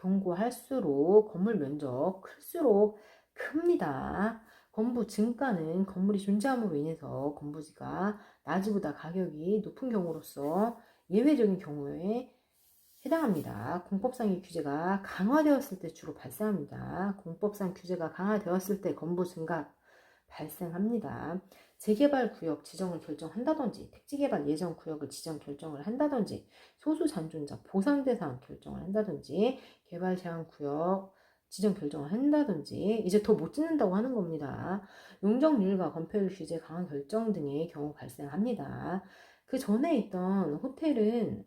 견고할수록 건물 면적 클수록 큽니다. 건부 증가는 건물이 존재함으로 인해서 건부지가 낮이보다 가격이 높은 경우로서 예외적인 경우에 해당합니다. 공법상의 규제가 강화되었을 때 주로 발생합니다. 공법상 규제가 강화되었을 때 건부 증가 발생합니다. 재개발 구역 지정을 결정한다든지 택지개발 예정 구역을 지정 결정을 한다든지 소수 잔존자 보상 대상 결정을 한다든지 개발 제한 구역 지정 결정을 한다든지 이제 더 못 짓는다고 하는 겁니다. 용적률과 건폐율 규제 강화 결정 등의 경우 발생합니다. 그 전에 있던 호텔은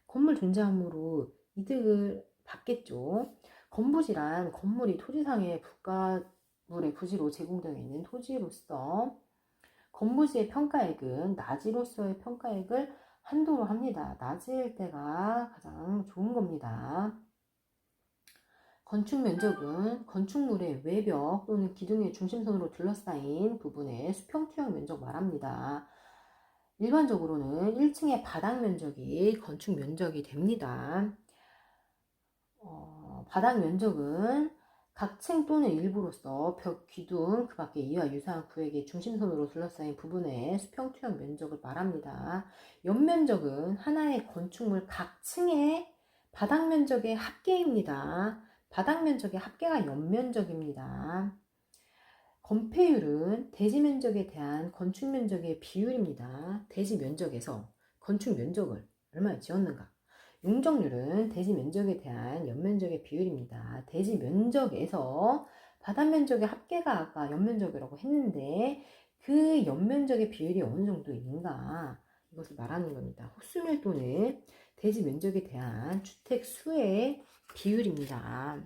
건물 존재함으로 이득을 받겠죠. 건부지란 건물이 토지상의 부가물의 부지로 제공되어 있는 토지로서 건부지의 평가액은 낮이로서의 평가액을 한도로 합니다. 낮일 때가 가장 좋은 겁니다. 건축 면적은 건축물의 외벽 또는 기둥의 중심선으로 둘러싸인 부분의 수평 투영 면적 말합니다. 일반적으로는 1층의 바닥 면적이 건축 면적이 됩니다. 바닥 면적은 각 층 또는 일부로서 벽, 기둥, 그 밖에 이와 유사한 구역의 중심선으로 둘러싸인 부분의 수평 투영 면적을 말합니다. 연면적은 하나의 건축물 각 층의 바닥 면적의 합계입니다. 바닥 면적의 합계가 연면적입니다. 건폐율은 대지 면적에 대한 건축 면적의 비율입니다. 대지 면적에서 건축 면적을 얼마나 지었는가. 용적률은 대지 면적에 대한 연면적의 비율입니다. 대지 면적에서 바닥 면적의 합계가 아까 연면적이라고 했는데 그 연면적의 비율이 어느 정도인가 이것을 말하는 겁니다. 호수밀도는 대지 면적에 대한 주택 수의 비율입니다.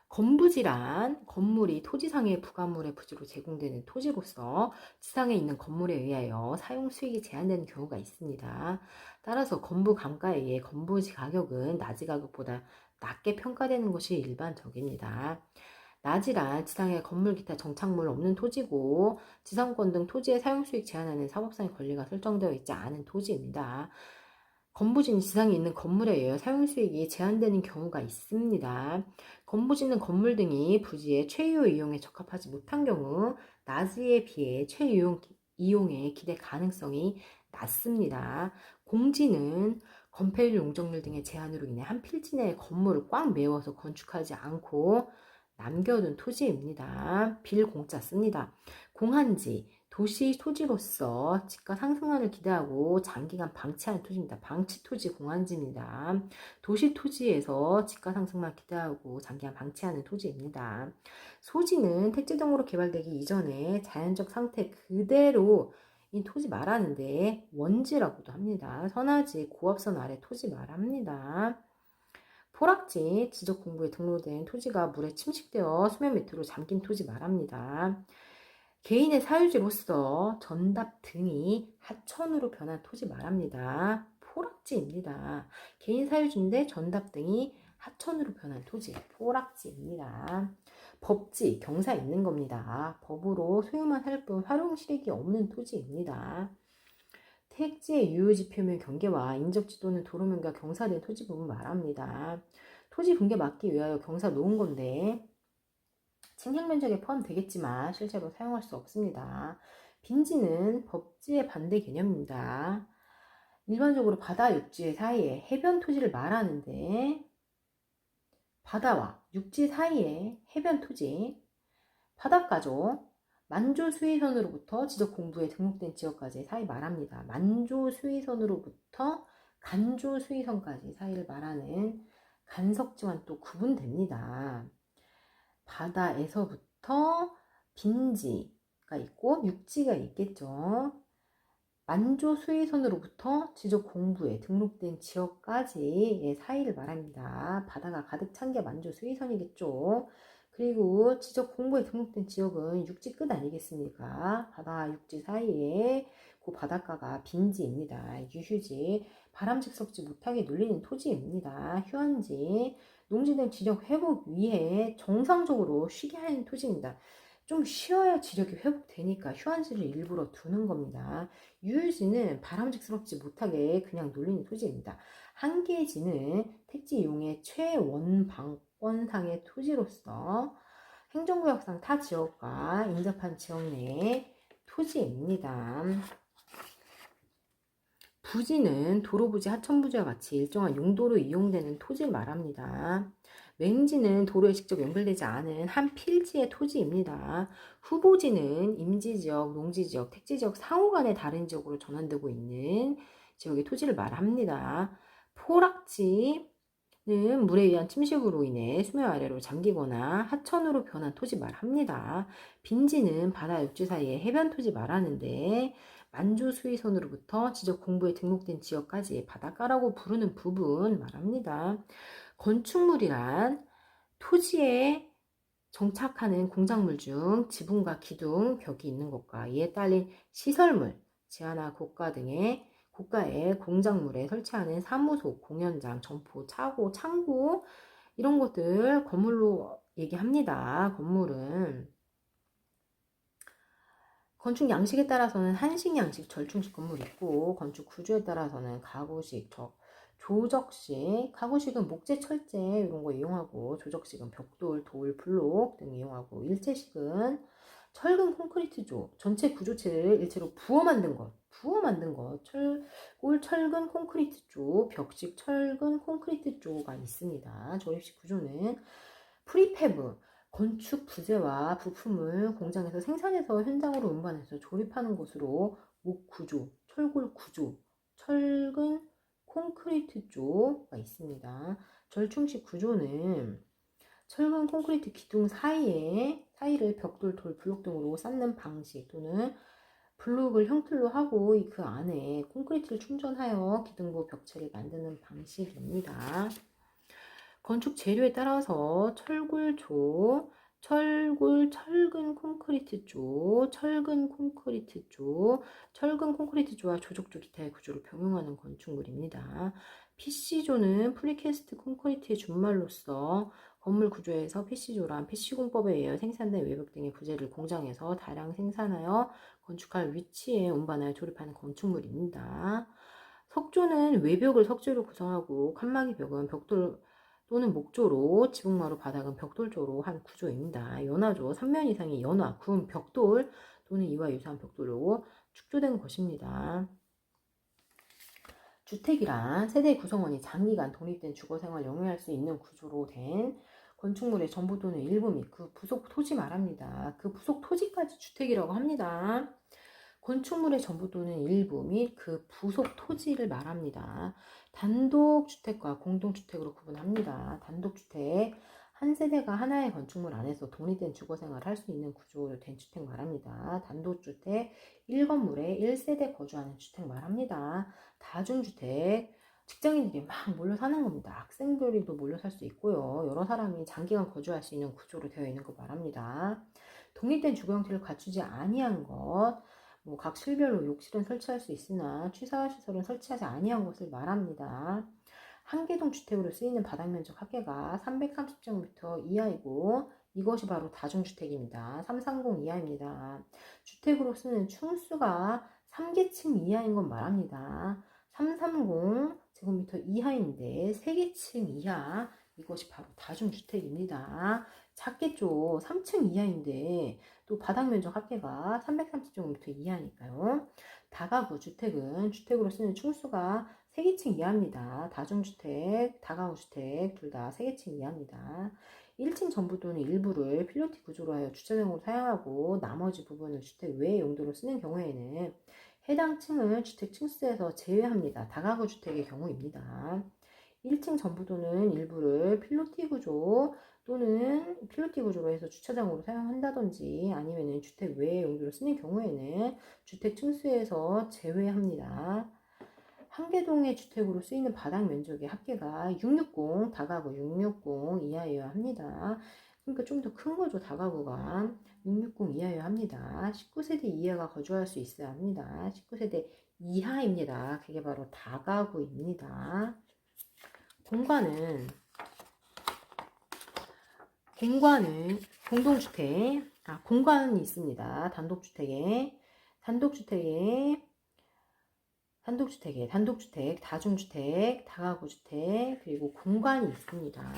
건부지란 건물이 토지상의 부가물의 부지로 제공되는 토지로서 지상에 있는 건물에 의하여 사용 수익이 제한되는 경우가 있습니다. 따라서 건부 감가액의 건부지 가격은 낮이 가격보다 낮게 평가되는 것이 일반적입니다. 낮이란 지상에 건물 기타 정착물 없는 토지고 지상권 등 토지의 사용 수익 제한하는 사법상의 권리가 설정되어 있지 않은 토지입니다. 건부지는 지상에 있는 건물에 의해 사용수익이 제한되는 경우가 있습니다. 건부지는 건물 등이 부지의 최유 이용에 적합하지 못한 경우 낮이에 비해 이용의 기대 가능성이 낮습니다. 공지는 건폐율 용적률 등의 제한으로 인해 한 필지 내에 건물을 꽉 메워서 건축하지 않고 남겨둔 토지입니다. 빌공짜 씁니다. 공한지 도시 토지로서 지가 상승만을 기대하고 장기간 방치하는 토지입니다. 방치 토지 공한지입니다. 도시 토지에서 지가 상승만 기대하고 장기간 방치하는 토지입니다. 소지는 택지 등으로 개발되기 이전에 자연적 상태 그대로 이 토지 말하는데 원지라고도 합니다. 선화지, 고압선 아래 토지 말합니다. 포락지, 지적 공부에 등록된 토지가 물에 침식되어 수면 밑으로 잠긴 토지 말합니다. 개인의 사유지로서 전답 등이 하천으로 변한 토지 말합니다. 포락지입니다. 개인 사유지인데 전답 등이 하천으로 변한 토지, 포락지입니다. 법지, 경사 있는 겁니다. 법으로 소유만 할 뿐 활용 실익이 없는 토지입니다. 택지의 유효지표면 경계와 인접지 또는 도로면과 경사된 토지 부분 말합니다. 토지 분계 막기 위하여 경사 놓은 건데 측량 면적에 포함되겠지만 실제로 사용할 수 없습니다. 빈지는 법지의 반대 개념입니다. 일반적으로 바다 육지 사이에 해변 토지를 말하는데 바다와 육지 사이에 해변 토지, 바닷가죠. 만조 수위선으로부터 지적 공부에 등록된 지역까지 사이 말합니다. 만조 수위선으로부터 간조 수위선까지 사이를 말하는 간석지와는 또 구분됩니다. 바다에서부터 빈지가 있고 육지가 있겠죠. 만조 수위선으로부터 지적 공부에 등록된 지역까지의 사이를 말합니다. 바다가 가득 찬 게 만조 수위선이겠죠. 그리고 지적 공부에 등록된 지역은 육지 끝 아니겠습니까? 바다와 육지 사이에 그 바닷가가 빈지입니다. 유휴지, 바람직석지 못하게 눌리는 토지입니다. 휴안지, 농지 등 지력 회복 위해 정상적으로 쉬게 하는 토지입니다. 좀 쉬어야 지력이 회복되니까 휴안지를 일부러 두는 겁니다. 유휴지는 바람직스럽지 못하게 그냥 눌리는 토지입니다. 한계지는 택지 이용의 최원방권상의 토지로서 행정구역상 타 지역과 인접한 지역 내의 토지입니다. 부지는 도로부지, 하천부지와 같이 일정한 용도로 이용되는 토지를 말합니다. 맹지는 도로에 직접 연결되지 않은 한 필지의 토지입니다. 후보지는 임지지역, 농지지역, 택지지역 상호 간의 다른 지역으로 전환되고 있는 지역의 토지를 말합니다. 포락지는 물에 의한 침식으로 인해 수면 아래로 잠기거나 하천으로 변한 토지 말합니다. 빈지는 바다 육지 사이의 해변 토지 말하는데 만주 수위선으로부터 지적 공부에 등록된 지역까지 바닷가라고 부르는 부분 말합니다. 건축물이란 토지에 정착하는 공작물 중 지붕과 기둥, 벽이 있는 것과 이에 딸린 시설물, 지하나 고가의 공작물에 설치하는 사무소, 공연장, 점포, 차고, 창고 이런 것들 건물로 얘기합니다. 건물은 건축 양식에 따라서는 한식, 양식, 절충식 건물이 있고 건축 구조에 따라서는 가구식, 조적식, 가구식은 목재, 철제 이런 거 이용하고 조적식은 벽돌, 돌, 블록 등 이용하고 일체식은 철근 콘크리트조, 전체 구조체를 일체로 부어 만든 것, 철근 콘크리트조, 벽식 철근 콘크리트조가 있습니다. 조립식 구조는 프리패브, 건축 부재와 부품을 공장에서 생산해서 현장으로 운반해서 조립하는 것으로 목구조, 철골 구조, 철근 콘크리트조가 있습니다. 절충식 구조는 철근 콘크리트 기둥 사이를 벽돌, 돌, 블록 등으로 쌓는 방식 또는 블록을 형틀로 하고 그 안에 콘크리트를 충전하여 기둥부 벽체를 만드는 방식입니다. 건축 재료에 따라서 철근 콘크리트조, 철근 콘크리트조와 조적조 기타의 구조를 병용하는 건축물입니다. PC조는 프리캐스트 콘크리트의 준말로서 건물 구조에서 PC조란 PC공법에 의해 생산된 외벽 등의 부재를 공장에서 다량 생산하여 건축할 위치에 운반하여 조립하는 건축물입니다. 석조는 외벽을 석조로 구성하고 칸막이 벽은 벽돌 또는 목조로, 지붕마루 바닥은 벽돌조로 한 구조입니다. 연화조, 3면 이상의 연화, 구운 벽돌 또는 이와 유사한 벽돌로 축조된 것입니다. 주택이란 세대 구성원이 장기간 독립된 주거생활을 영위할 수 있는 구조로 된 건축물의 전부 또는 일부 및 그 부속 토지 말합니다. 그 부속 토지까지 주택이라고 합니다. 건축물의 전부 또는 일부 및 그 부속 토지를 말합니다. 단독주택과 공동주택으로 구분합니다. 단독주택, 한 세대가 하나의 건축물 안에서 독립된 주거생활을 할 수 있는 구조로 된 주택 말합니다. 단독주택, 1건물에 1세대 거주하는 주택 말합니다. 다중주택, 직장인들이 막 몰려 사는 겁니다. 학생들도 몰려 살 수 있고요. 여러 사람이 장기간 거주할 수 있는 구조로 되어 있는 거 말합니다. 독립된 주거 형태를 갖추지 아니한 것, 각 실별로 욕실은 설치할 수 있으나 취사시설은 설치하지 아니한 것을 말합니다. 한개동 주택으로 쓰이는 바닥면적 합계가 330제곱미터 이하이고 이것이 바로 다중주택입니다. 330 이하입니다. 주택으로 쓰는 층수가 3계층 이하인 건 말합니다. 330제곱미터 이하인데 3계층 이하 이것이 바로 다중주택입니다. 작겠죠. 3층 이하인데 또 바닥면적 합계가 330제곱미터 이하니까요. 다가구 주택은 주택으로 쓰는 층수가 3계층 이하입니다. 다중주택, 다가구주택 둘 다 3계층 이하입니다. 1층 전부 또는 일부를 필로티 구조로 하여 주차장으로 사용하고 나머지 부분을 주택 외의 용도로 쓰는 경우에는 해당 층을 주택 층수에서 제외합니다. 다가구 주택의 경우입니다. 1층 전부 또는 일부를 필로티 구조로 해서 주차장으로 사용한다든지 아니면 주택 외의 용도로 쓰는 경우에는 주택 층수에서 제외합니다. 한개동의 주택으로 쓰이는 바닥 면적의 합계가 660, 다가구 660 이하여야 합니다. 그러니까 좀 더 큰 거죠. 다가구가 660 이하여야 합니다. 19세대 이하가 거주할 수 있어야 합니다. 19세대 이하입니다. 그게 바로 다가구입니다. 공간은 공동주택, 공간이 있습니다. 단독주택에 단독주택에 단독주택, 다중주택, 다가구주택, 그리고 공간이 있습니다.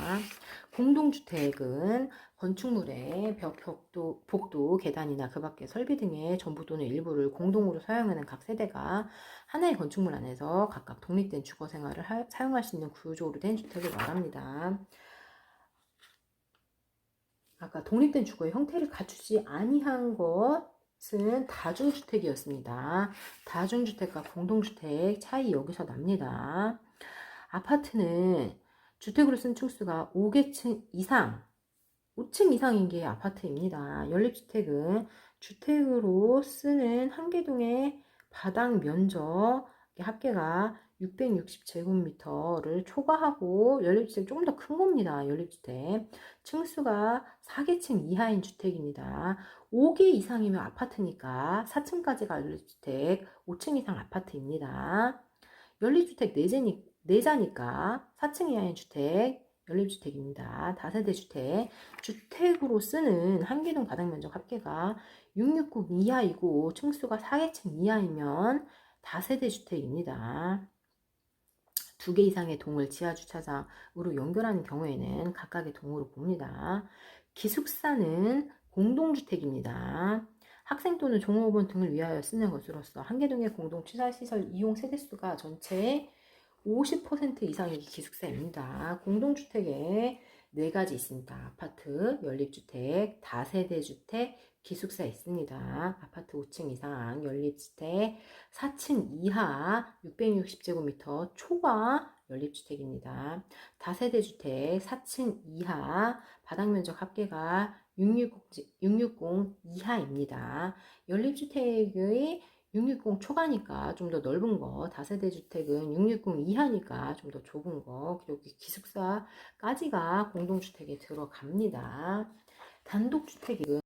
공동주택은 건축물의 벽, 벽도, 복도, 계단이나 그 밖의 설비 등의 전부 또는 일부를 공동으로 사용하는 각 세대가 하나의 건축물 안에서 각각 독립된 주거 생활을 사용할 수 있는 구조로 된 주택을 말합니다. 아까 독립된 주거의 형태를 갖추지 아니한 것은 다중주택이었습니다. 다중주택과 공동주택 차이 여기서 납니다. 아파트는 주택으로 쓴 층수가 5개층 이상, 5층 이상인 게 아파트입니다. 연립주택은 주택으로 쓰는 한 개동의 바닥 면적 합계가 660제곱미터를 초과하고 연립주택 조금 더 큰 겁니다. 연립주택 층수가 4개층 이하인 주택입니다. 5개 이상이면 아파트니까 4층까지가 연립주택, 5층 이상 아파트입니다. 연립주택 4자니까 4층 이하인 주택, 연립주택입니다. 다세대 주택, 주택으로 쓰는 한개동 바닥면적 합계가 660 이하이고 층수가 4개층 이하이면 다세대 주택입니다. 2개 이상의 동을 지하 주차장으로 연결하는 경우에는 각각의 동으로 봅니다. 기숙사는 공동주택입니다. 학생 또는 종업원 등을 위하여 쓰는 것으로서 한 개 동의 공동 취사시설 이용 세대수가 전체의 50% 이상이 기숙사입니다. 공동주택에 4가지 있습니다. 아파트, 연립주택, 다세대주택, 기숙사 있습니다. 아파트 5층 이상, 연립주택 4층 이하 660제곱미터 초과 연립주택입니다. 다세대주택 4층 이하 바닥면적 합계가 660 이하입니다. 연립주택의 660 초과니까 좀 더 넓은 거, 다세대 주택은 660 이하니까 좀 더 좁은 거, 그리고 기숙사까지가 공동주택에 들어갑니다. 단독주택은